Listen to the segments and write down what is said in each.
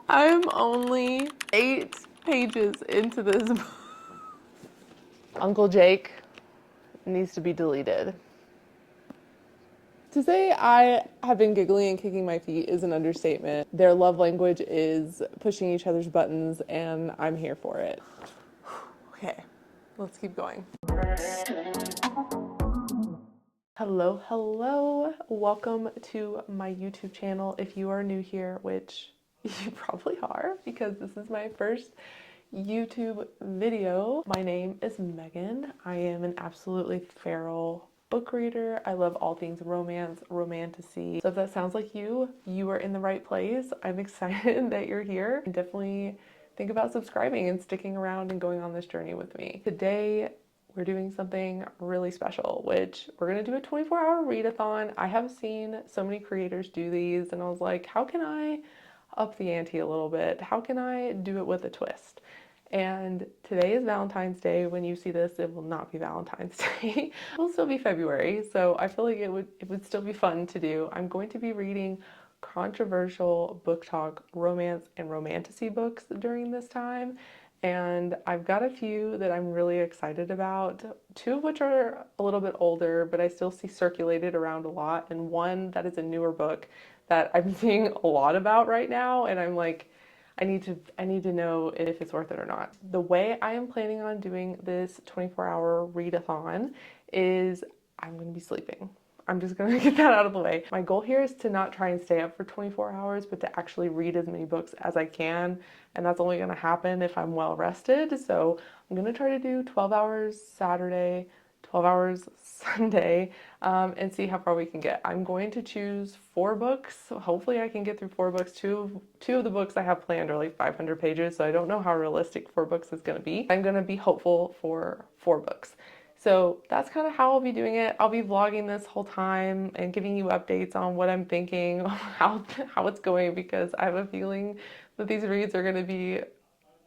I'm only 8 pages into this book. Uncle Jake needs to be deleted. To say I have been giggling and kicking my feet is an understatement. Their love language is pushing each other's buttons, and I'm here for it. Okay, let's keep going. Hello, hello. Welcome to my YouTube channel. If you are new here, which you probably are because this is my first YouTube video. My name is Megan. I am an absolutely feral book reader. I love all things romance, romantasy. So if that sounds like you are in the right place. I'm excited that you're here. And definitely think about subscribing and sticking around and going on this journey with me. Today, we're doing something really special, which we're gonna do a 24-hour readathon. I have seen so many creators do these, and I was like, how can I up the ante a little bit? How can I do it with a twist? And today is Valentine's Day. When you see this, it will not be Valentine's Day. It will still be February, so I feel like it would still be fun to do. I'm going to be reading controversial BookTok romance and romantasy books during this time. And I've got a few that I'm really excited about, two of which are a little bit older, but I still see circulated around a lot, and one that is a newer book that I'm seeing a lot about right now, and I'm like, I need to know if it's worth it or not. The way I am planning on doing this 24-hour readathon is I'm going to be sleeping. I'm just going to get that out of the way. My goal here is to not try and stay up for 24 hours, but to actually read as many books as I can. And that's only going to happen if I'm well rested. So I'm going to try to do 12 hours Saturday, 12 hours Sunday, and see how far we can get. I'm going to choose 4 books. So hopefully I can get through 4 books. Two of the books I have planned are like 500 pages, so I don't know how realistic 4 books is going to be. I'm going to be hopeful for 4 books. So that's kind of how I'll be doing it. I'll be vlogging this whole time and giving you updates on what I'm thinking, how it's going, because I have a feeling that these reads are going to be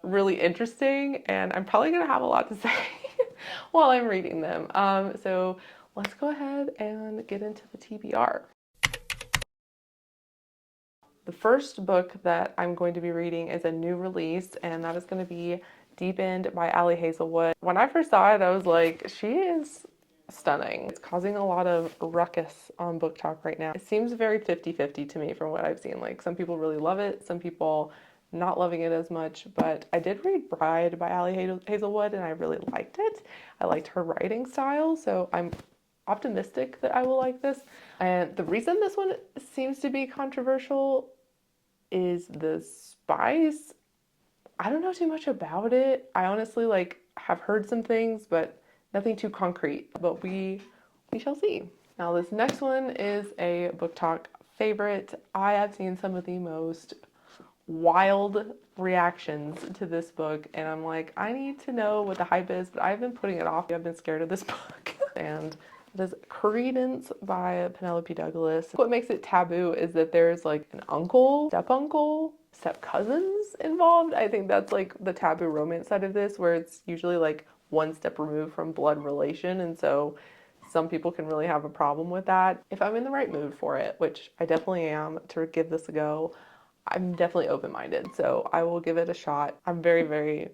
really interesting, and I'm probably going to have a lot to say while I'm reading them. So let's go ahead and get into the TBR. The first book that I'm going to be reading is a new release, and that is going to be Deep End by Hazelwood. When I first saw it, I was like, she is stunning. It's causing a lot of ruckus on BookTok right now. It seems very 50-50 to me from what I've seen. Like, some people really love it, some people not loving it as much, but I did read Bride by Hazelwood, and I really liked it. I liked her writing style, so I'm optimistic that I will like this. And the reason this one seems to be controversial is the spice. I don't know too much about it. I honestly have heard some things, but nothing too concrete. But we shall see. Now this next one is a BookTok favorite. I have seen some of the most wild reactions to this book, and I'm like, I need to know what the hype is, but I've been putting it off. I've been scared of this book. And it is Credence by Penelope Douglas. What makes it taboo is that there's like an uncle, step cousins involved. I think that's like the taboo romance side of this, where it's usually like one step removed from blood relation, and so some people can really have a problem with that. If I'm in the right mood for it, which I definitely am, to give this a go, I'm definitely open-minded, so I will give it a shot. I'm very, very,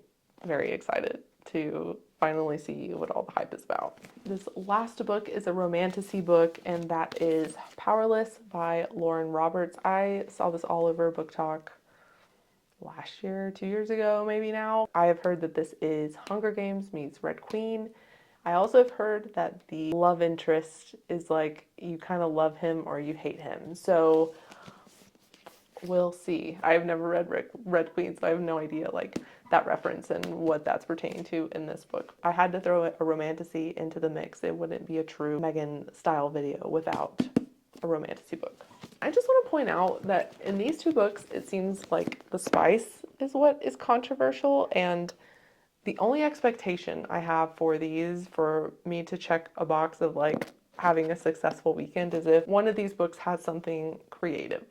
very excited to finally see what all the hype is about. This last book is a romantasy book, and that is Powerless by Lauren Roberts. I saw this all over BookTok last year, 2 years ago, maybe now. I have heard that this is Hunger Games meets Red Queen. I also have heard that the love interest is like, you kind of love him or you hate him. So we'll see. I've never read Red Queen, so I have no idea like that reference and what that's pertaining to in this book. I had to throw a romantasy into the mix. It wouldn't be a true Megan style video without a romantasy book. I just want to point out that in these 2 books, it seems like the spice is what is controversial, and the only expectation I have for these, for me to check a box of like having a successful weekend, is if one of these books has something creative.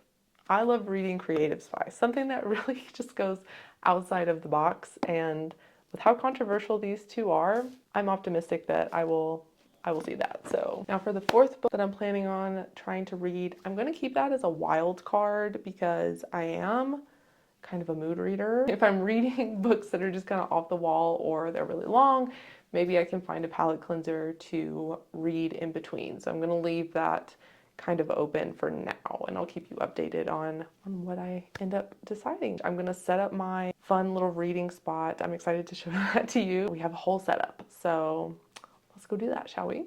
I love reading creative spice, something that really just goes outside of the box, and with how controversial these 2 are, I'm optimistic that I will see that. So now for the 4th book that I'm planning on trying to read, I'm going to keep that as a wild card because I am kind of a mood reader. If I'm reading books that are just kind of off the wall or they're really long, maybe I can find a palate cleanser to read in between. So I'm going to leave that kind of open for now, and I'll keep you updated on what I end up deciding. I'm going to set up my fun little reading spot. I'm excited to show that to you. We have a whole setup, so let's go do that, shall we?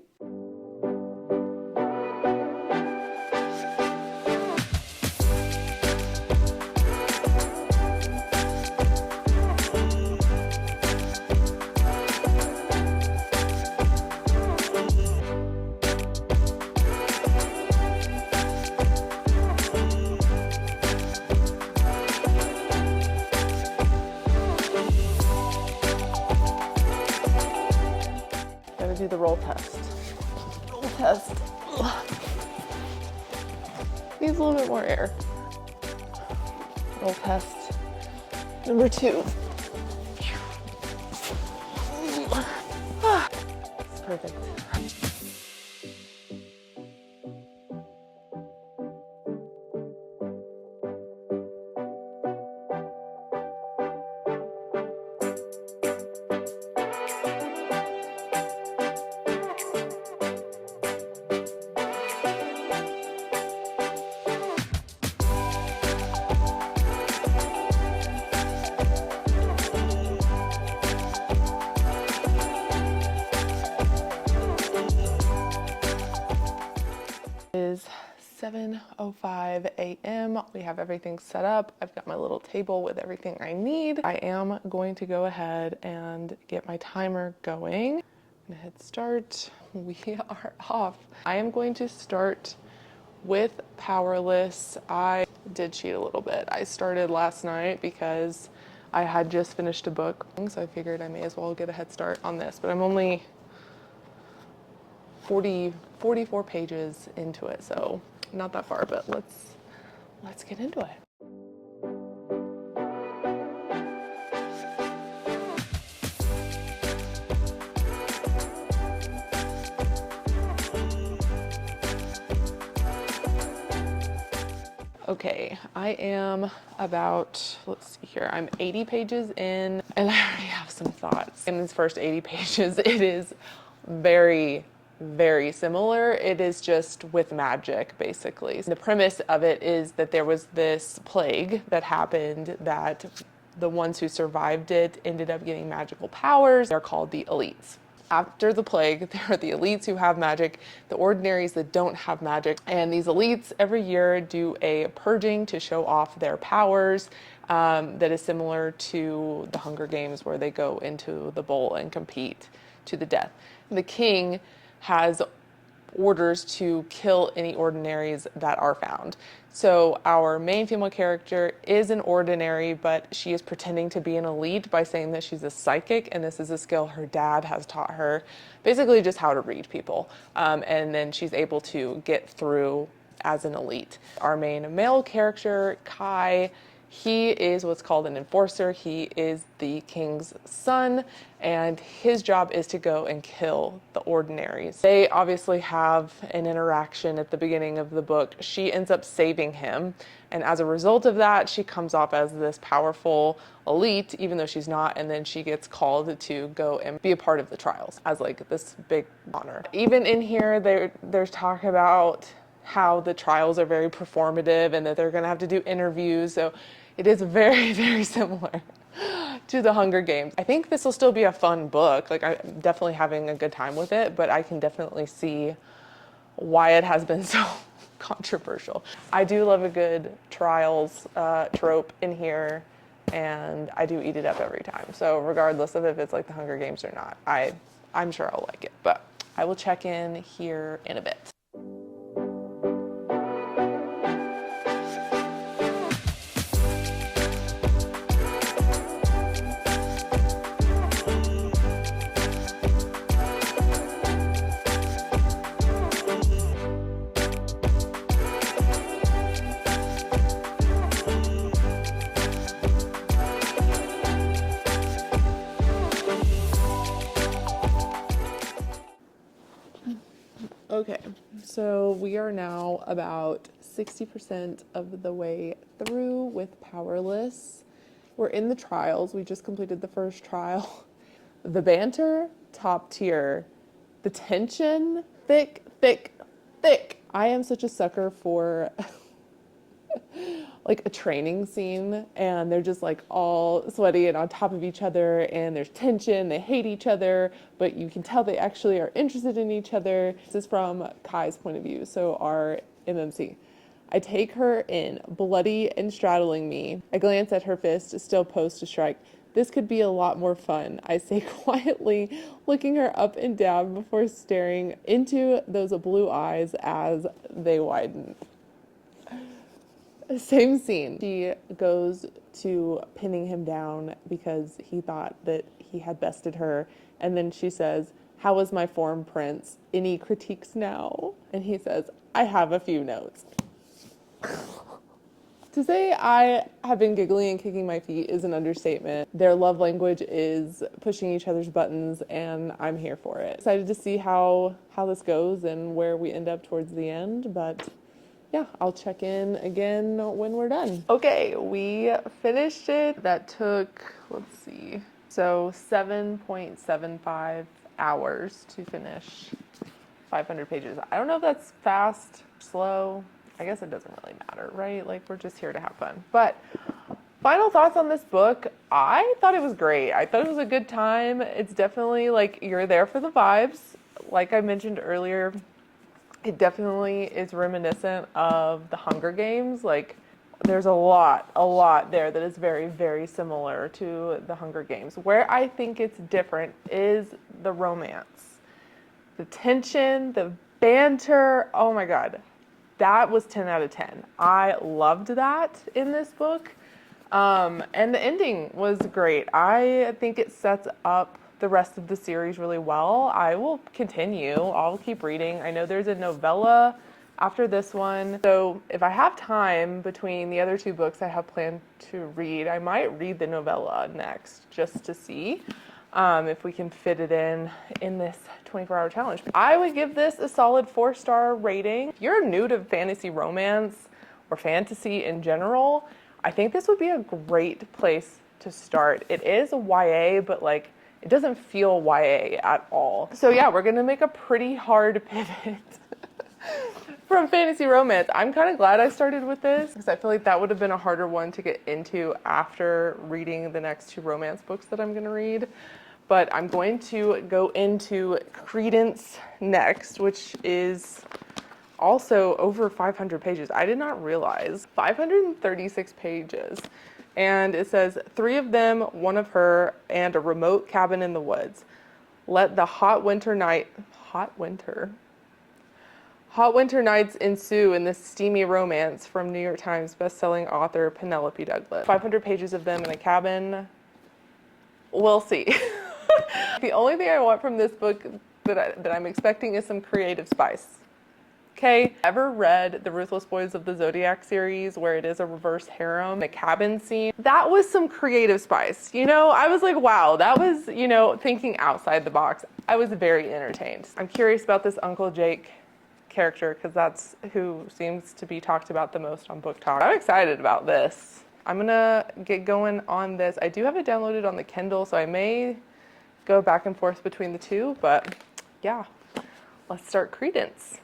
Gotta do the roll test. Roll test. Needs a little bit more air. Roll test number 2. It's perfect. Is 7:05 a.m. We have everything set up. I've got my little table with everything I need. I am going to go ahead and get my timer going. I'm gonna hit start. We are off. I am going to start with Powerless. I did cheat a little bit. I started last night because I had just finished a book, so I figured I may as well get a head start on this, but I'm only 44 pages into it, so not that far, but let's get into it. Okay, I am about, let's see here, I'm 80 pages in, and I already have some thoughts. In these first 80 pages, it is very similar. It is just with magic, basically. The premise of it is that there was this plague that happened that the ones who survived it ended up getting magical powers. They're called the elites. After the plague, there are the elites who have magic, the ordinaries that don't have magic. And these elites every year do a purging to show off their powers that is similar to the Hunger Games, where they go into the bowl and compete to the death. The king has orders to kill any ordinaries that are found. So our main female character is an ordinary, but she is pretending to be an elite by saying that she's a psychic, and this is a skill her dad has taught her, basically just how to read people. And then she's able to get through as an elite. Our main male character, Kai, he is what's called an enforcer. He is the king's son, and his job is to go and kill the ordinaries. They obviously have an interaction at the beginning of the book. She ends up saving him, and as a result of that, she comes off as this powerful elite, even though she's not, and then she gets called to go and be a part of the trials as like this big honor. Even in here, there's talk about how the trials are very performative and that they're going to have to do interviews. So it is very similar to the Hunger Games. I think this will still be a fun book. Like, I'm definitely having a good time with it, but I can definitely see why it has been so controversial. I do love a good trials trope in here, and I do eat it up every time. So regardless of if it's like the Hunger Games or not, I'm sure I'll like it. But I will check in here in a bit. Okay, so we are now about 60% of the way through with Powerless. We're in the trials. We just completed the first trial. The banter, top tier. The tension, thick, thick, thick. I am such a sucker for like a training scene, and they're just like all sweaty and on top of each other, and there's tension, they hate each other, but you can tell they actually are interested in each other. This is from Kai's point of view, so our MMC. I take her in, bloody and straddling me. I glance at her fist, still posed to strike. This could be a lot more fun, I say quietly, looking her up and down before staring into those blue eyes as they widen. Same scene. She goes to pinning him down because he thought that he had bested her. And then she says, "How was my form, Prince? Any critiques now?" And he says, "I have a few notes." To say I have been giggling and kicking my feet is an understatement. Their love language is pushing each other's buttons, and I'm here for it. Excited to see how this goes and where we end up towards the end, but yeah, I'll check in again when we're done. Okay, we finished it. That took, let's see, so 7.75 hours to finish 500 pages. I don't know if that's fast, slow. I guess it doesn't really matter, right? Like, we're just here to have fun. But final thoughts on this book. I thought it was great. I thought it was a good time. It's definitely like you're there for the vibes. Like I mentioned earlier, it definitely is reminiscent of the Hunger Games. Like, there's a lot there that is very, very similar to the Hunger Games. Where I think it's different is the romance. The tension, the banter, oh my God. That was 10 out of 10. I loved that in this book. And the ending was great. I think it sets up the rest of the series really well. I will continue. I'll keep reading. I know there's a novella after this one. So if I have time between the other two books I have planned to read, I might read the novella next just to see if we can fit it in this 24-hour challenge. I would give this a solid 4-star rating. If you're new to fantasy romance or fantasy in general, I think this would be a great place to start. It is a YA, but like it doesn't feel YA at all. So yeah, we're gonna make a pretty hard pivot from fantasy romance. I'm kind of glad I started with this because I feel like that would have been a harder one to get into after reading the next 2 romance books that I'm gonna read. But I'm going to go into Credence next, which is also over 500 pages. I did not realize 536 pages. And it says 3 of them, 1 of her, and a remote cabin in the woods. Let the hot winter nights ensue in this steamy romance from New York Times bestselling author Penelope Douglas. 500 pages of them in a cabin. We'll see. The only thing I want from this book that I'm expecting is some creative spice. Okay, ever read The Ruthless Boys of the Zodiac series where it is a reverse harem, the cabin scene? That was some creative spice. You know, I was like, wow, that was, you know, thinking outside the box. I was very entertained. I'm curious about this Uncle Jake character because that's who seems to be talked about the most on BookTok. I'm excited about this. I'm gonna get going on this. I do have it downloaded on the Kindle, so I may go back and forth between the two, but yeah, let's start Credence.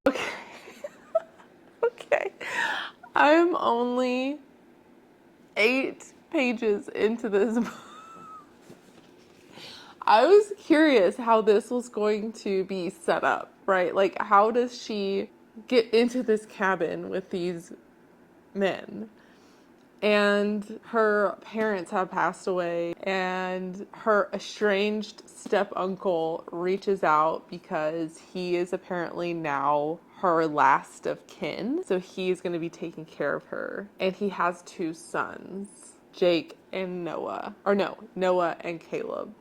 Okay. Okay. I'm only 8 pages into this book. I was curious how this was going to be set up, right? Like, how does she get into this cabin with these men? And her parents have passed away, and her estranged step-uncle reaches out because he is apparently now her last of kin. So he's going to be taking care of her. And he has 2 sons, Jake and Noah. Or no, Noah and Caleb.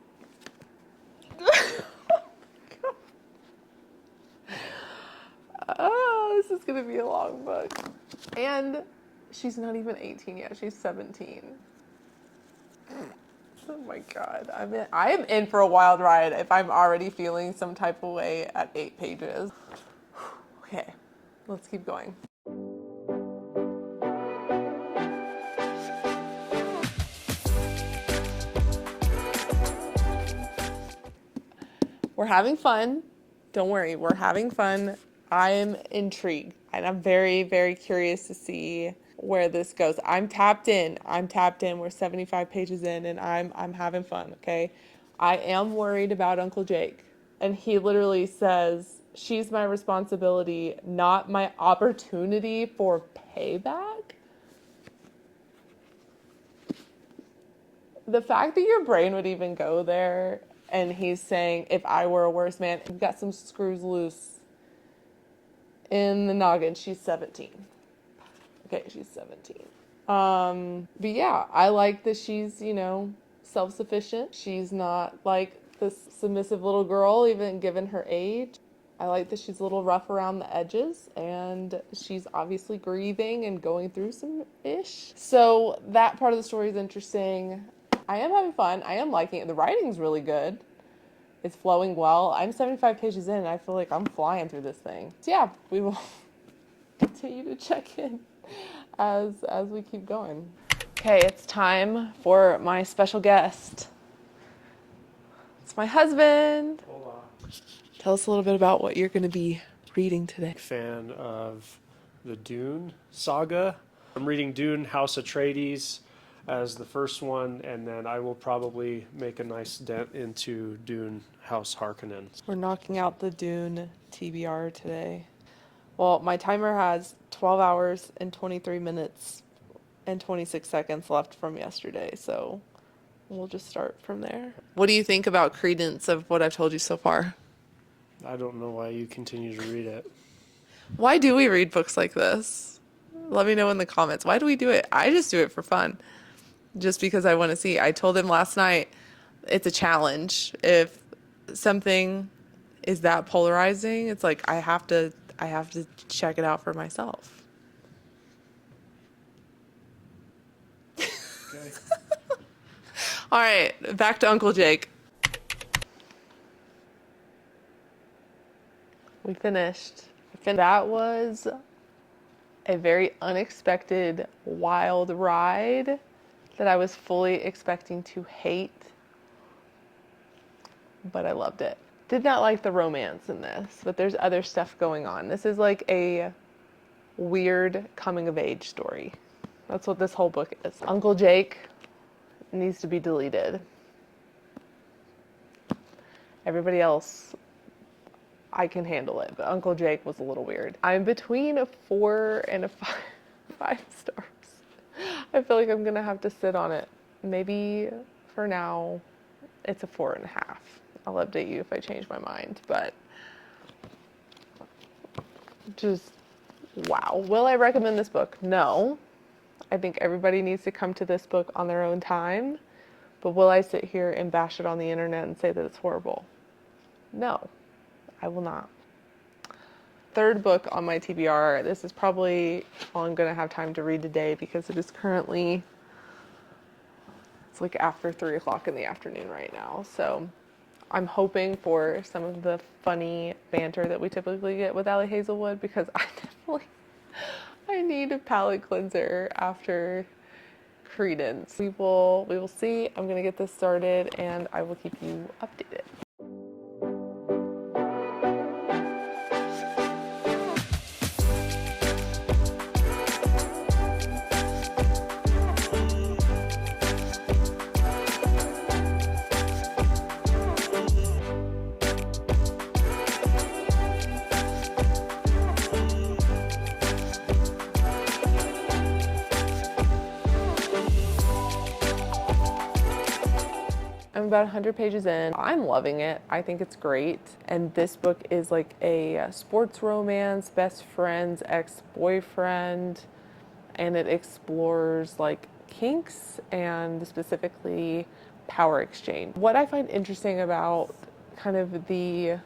Oh, this is going to be a long book. And she's not even 18 yet. She's 17. Oh my God. I am in for a wild ride if I'm already feeling some type of way at 8 pages. Okay, let's keep going. We're having fun. Don't worry, we're having fun. I'm intrigued and I'm very, very curious to see where this goes. I'm tapped in. We're 75 pages in and I'm having fun, okay? I am worried about Uncle Jake. And he literally says, "She's my responsibility, not my opportunity for payback." The fact that your brain would even go there, and he's saying, if I were a worse man, you've got some screws loose in the noggin. She's 17. Okay, she's 17. But yeah, I like that she's, self-sufficient. She's not like this submissive little girl, even given her age. I like that she's a little rough around the edges, and she's obviously grieving and going through some ish. So that part of the story is interesting. I am having fun. I am liking it. The writing's really good. It's flowing well. I'm 75 pages in, and I feel like I'm flying through this thing. So yeah, we will continue to check in as we keep going. Okay, it's time for my special guest. It's my husband. Hola. Tell us a little bit about what you're going to be reading today. Fan of the Dune saga. I'm reading Dune House Atreides as the first one, and then I will probably make a nice dent into Dune House Harkonnen. We're knocking out the Dune TBR today. Well, my timer has 12 hours and 23 minutes and 26 seconds left from yesterday, so we'll just start from there. What do you think about Credence of what I've told you so far? I don't know why you continue to read it. Why do we read books like this? Let me know in the comments. Why do we do it? I just do it for fun. Just because I want to see. I told him last night it's a challenge. If something is that polarizing, it's like I have to check it out for myself. Okay. All right, back to Uncle Jake. We finished. That was a very unexpected, wild ride that I was fully expecting to hate, but I loved it. Did not like the romance in this, but there's other stuff going on. This is like a weird coming of age story. That's what this whole book is. Uncle Jake needs to be deleted. Everybody else, I can handle it, but Uncle Jake was a little weird. I'm between a 4 and a 5 stars. I feel like I'm gonna have to sit on it. Maybe for now, it's a 4.5. I'll update you if I change my mind, but just wow. Will I recommend this book? No. I think everybody needs to come to this book on their own time, but will I sit here and bash it on the internet and say that it's horrible? No, I will not. Third book on my TBR. This is probably all I'm going to have time to read today because it is currently, it's like after 3 o'clock in the afternoon right now. So I'm hoping for some of the funny banter that we typically get with Allie Hazelwood because I need a palate cleanser after Credence. We will see. I'm going to get this started and I will keep you updated. I'm about 100 pages in. I'm loving it. I think it's great. And this book is like a sports romance, best friend's ex-boyfriend, and it explores like kinks and specifically power exchange. What I find interesting about kind of the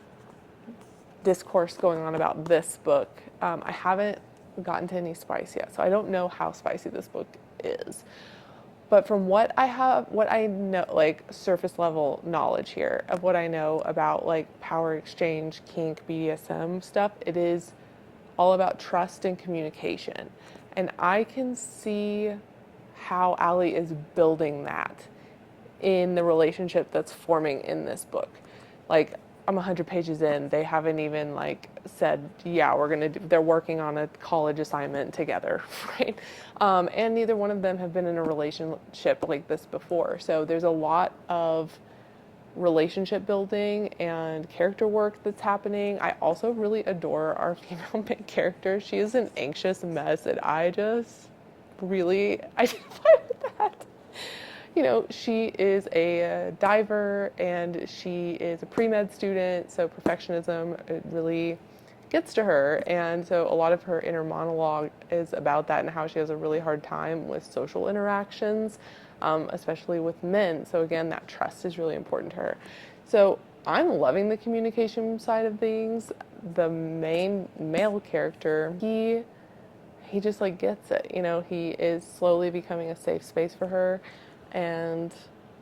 discourse going on about this book, I haven't gotten to any spice yet, so I don't know how spicy this book is. But from what I know, like surface level knowledge here of what I know about like power exchange, kink, BDSM stuff, it is all about trust and communication. And I can see how Allie is building that in the relationship that's forming in this book. Like, I'm 100 pages in, they haven't even like said, yeah, they're working on a college assignment together, right? And neither one of them have been in a relationship like this before. So there's a lot of relationship building and character work that's happening. I also really adore our female main character. She is an anxious mess, and I just really identify with that. You know, she is a diver and she is a pre-med student, so perfectionism, it really gets to her. And so a lot of her inner monologue is about that and how she has a really hard time with social interactions, especially with men. So again, that trust is really important to her. So I'm loving the communication side of things. The main male character, he just like gets it. You know, he is slowly becoming a safe space for her. And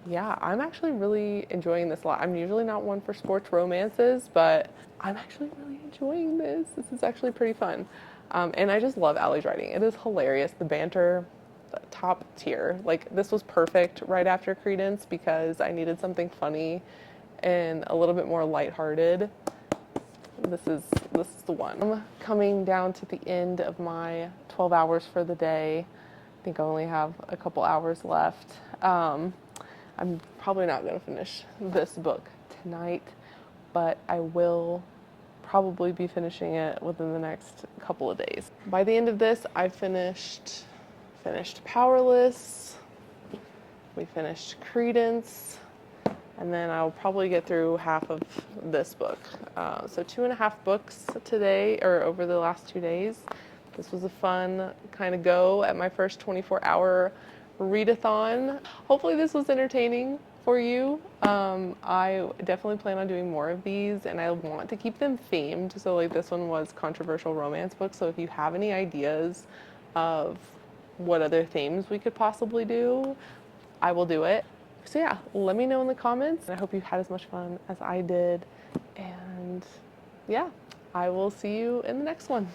yeah, I'm actually really enjoying this a lot. I'm usually not one for sports romances, but I'm actually really enjoying this. This is actually pretty fun. And I just love Allie's writing. It is hilarious. The banter, top tier. Like, this was perfect right after Credence because I needed something funny and a little bit more lighthearted. This is the one. I'm coming down to the end of my 12 hours for the day. I think I only have a couple hours left. I'm probably not going to finish this book tonight, but I will probably be finishing it within the next couple of days. By the end of this, I finished Powerless. We finished Credence. And then I'll probably get through half of this book. So 2.5 books today, or over the last 2 days. This was a fun kind of go at my first 24-hour readathon. Hopefully this was entertaining for you. I definitely plan on doing more of these, and I want to keep them themed. So like this one was controversial romance book. So if you have any ideas of what other themes we could possibly do, I will do it. So yeah, let me know in the comments. I hope you had as much fun as I did. And yeah, I will see you in the next one.